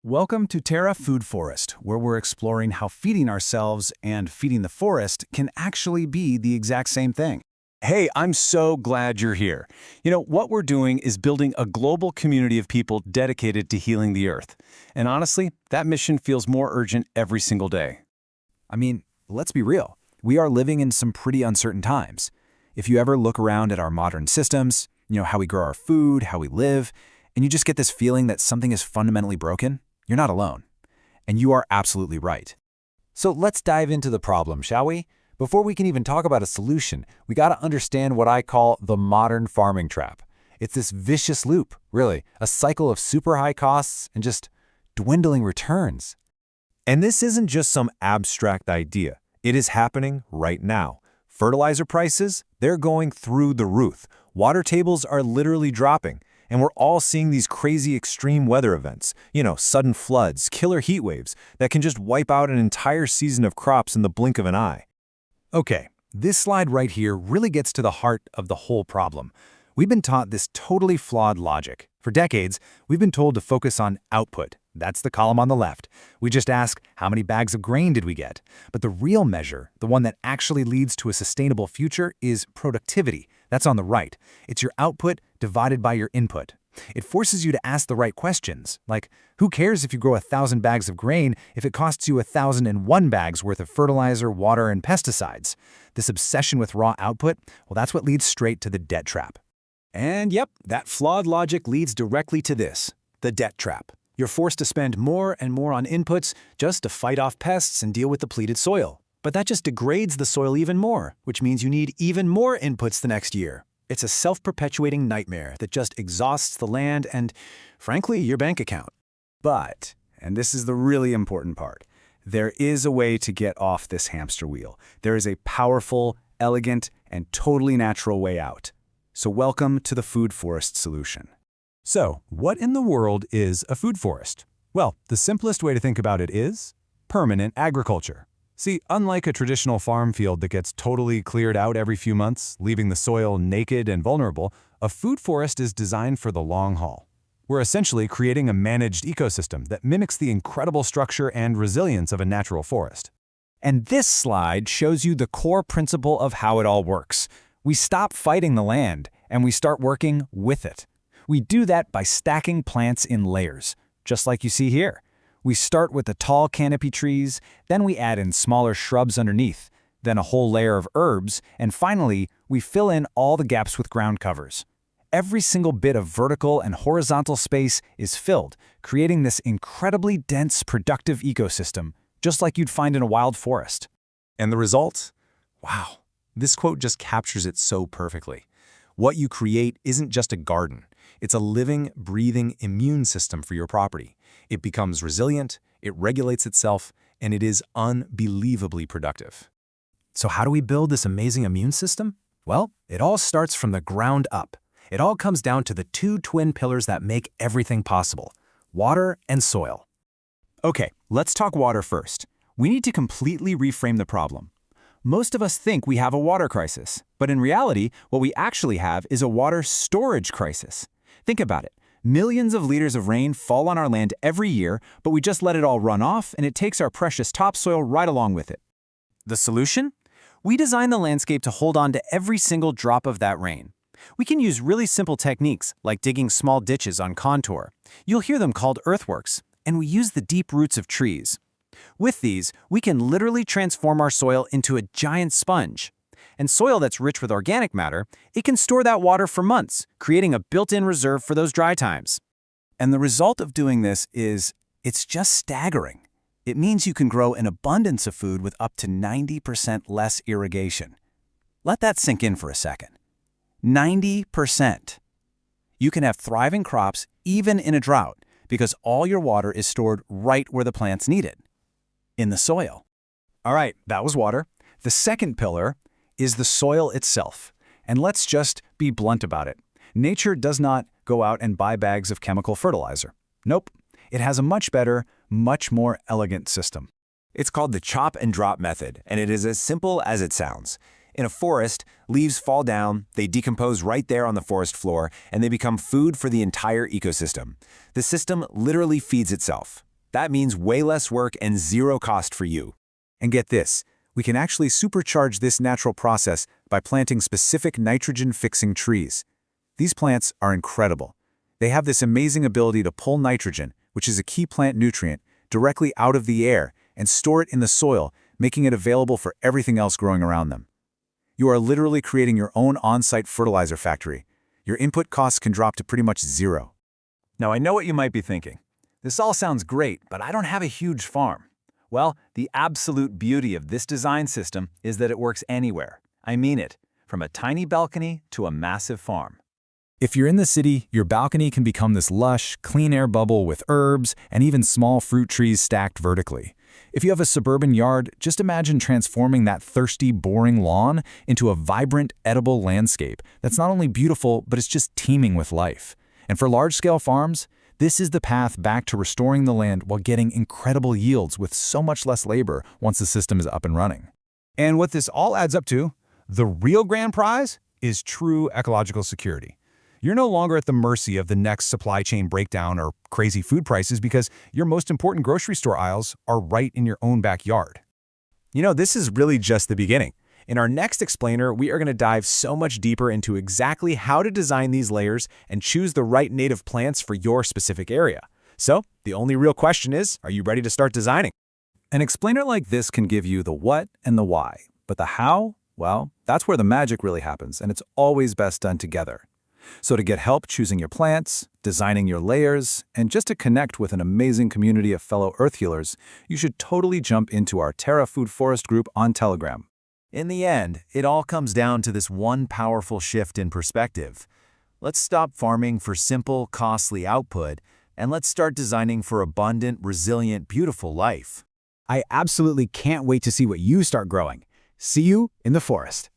Welcome to Terra Food Forest, where we're exploring how feeding ourselves and feeding the forest can actually be the exact same thing. Hey, I'm so glad you're here. What we're doing is building a global community of people dedicated to healing the earth. And honestly, that mission feels more urgent every single day. Let's be real. We are living in some pretty uncertain times. If you ever look around at our modern systems, how we grow our food, how we live, and you just get this feeling that something is fundamentally broken, you're not alone. And you are absolutely right. So let's dive into the problem, shall we? Before we can even talk about a solution, we got to understand what I call the modern farming trap. It's this vicious loop, really, a cycle of super high costs and just dwindling returns. And this isn't just some abstract idea. It is happening right now. Fertilizer prices, they're going through the roof. Water tables are literally dropping. And we're all seeing these crazy extreme weather events, sudden floods, killer heat waves that can just wipe out an entire season of crops in the blink of an eye. Okay, this slide right here really gets to the heart of the whole problem. We've been taught this totally flawed logic. For decades, we've been told to focus on output. That's the column on the left. We just ask, how many bags of grain did we get? But the real measure, the one that actually leads to a sustainable future, is productivity. That's on the right. It's your output divided by your input. It forces you to ask the right questions, like, who cares if you grow 1,000 bags of grain if it costs you 1,001 bags worth of fertilizer, water, and pesticides? This obsession with raw output, well, that's what leads straight to the debt trap. And yep, that flawed logic leads directly to this, the debt trap. You're forced to spend more and more on inputs just to fight off pests and deal with depleted soil. But that just degrades the soil even more, which means you need even more inputs the next year. It's a self-perpetuating nightmare that just exhausts the land and, frankly, your bank account. But, and this is the really important part, there is a way to get off this hamster wheel. There is a powerful, elegant, and totally natural way out. So welcome to the food forest solution. So, what in the world is a food forest? Well, the simplest way to think about it is permanent agriculture. See, unlike a traditional farm field that gets totally cleared out every few months, leaving the soil naked and vulnerable, a food forest is designed for the long haul. We're essentially creating a managed ecosystem that mimics the incredible structure and resilience of a natural forest. And this slide shows you the core principle of how it all works. We stop fighting the land, and we start working with it. We do that by stacking plants in layers, just like you see here. We start with the tall canopy trees, then we add in smaller shrubs underneath, then a whole layer of herbs, and finally, we fill in all the gaps with ground covers. Every single bit of vertical and horizontal space is filled, creating this incredibly dense, productive ecosystem, just like you'd find in a wild forest. And the result? Wow, this quote just captures it so perfectly. What you create isn't just a garden. It's a living, breathing immune system for your property. It becomes resilient, it regulates itself, and it is unbelievably productive. So how do we build this amazing immune system? Well, it all starts from the ground up. It all comes down to the two twin pillars that make everything possible: water and soil. Okay, let's talk water first. We need to completely reframe the problem. Most of us think we have a water crisis, but in reality, what we actually have is a water storage crisis. Think about it. Millions of liters of rain fall on our land every year, but we just let it all run off, and it takes our precious topsoil right along with it. The solution? We design the landscape to hold on to every single drop of that rain. We can use really simple techniques, like digging small ditches on contour. You'll hear them called earthworks, and we use the deep roots of trees. With these, we can literally transform our soil into a giant sponge. And soil that's rich with organic matter, it can store that water for months, creating a built-in reserve for those dry times. And the result of doing this is, it's just staggering. It means you can grow an abundance of food with up to 90% less irrigation. Let that sink in for a second. 90%. You can have thriving crops even in a drought because all your water is stored right where the plants need it, in the soil. All right, that was water. The second pillar is the soil itself. And let's just be blunt about it. Nature does not go out and buy bags of chemical fertilizer. Nope. It has a much better, much more elegant system. It's called the chop and drop method, and it is as simple as it sounds. In a forest, leaves fall down, they decompose right there on the forest floor, and they become food for the entire ecosystem. The system literally feeds itself. That means way less work and zero cost for you. And get this, we can actually supercharge this natural process by planting specific nitrogen-fixing trees. These plants are incredible. They have this amazing ability to pull nitrogen, which is a key plant nutrient, directly out of the air and store it in the soil, making it available for everything else growing around them. You are literally creating your own on-site fertilizer factory. Your input costs can drop to pretty much zero. Now I know what you might be thinking. This all sounds great, but I don't have a huge farm. Well, the absolute beauty of this design system is that it works anywhere. I mean it, from a tiny balcony to a massive farm. If you're in the city, your balcony can become this lush, clean air bubble with herbs and even small fruit trees stacked vertically. If you have a suburban yard, just imagine transforming that thirsty, boring lawn into a vibrant, edible landscape that's not only beautiful, but it's just teeming with life. And for large-scale farms, this is the path back to restoring the land while getting incredible yields with so much less labor once the system is up and running. And what this all adds up to, the real grand prize, is true ecological security. You're no longer at the mercy of the next supply chain breakdown or crazy food prices because your most important grocery store aisles are right in your own backyard. You know, this is really just the beginning. In our next explainer, we are going to dive so much deeper into exactly how to design these layers and choose the right native plants for your specific area. So, the only real question is, are you ready to start designing? An explainer like this can give you the what and the why, but the how, well, that's where the magic really happens, and it's always best done together. So to get help choosing your plants, designing your layers, and just to connect with an amazing community of fellow Earth healers, you should totally jump into our Terra Food Forest group on Telegram. In the end, it all comes down to this one powerful shift in perspective. Let's stop farming for simple, costly output, and let's start designing for abundant, resilient, beautiful life. I absolutely can't wait to see what you start growing. See you in the forest.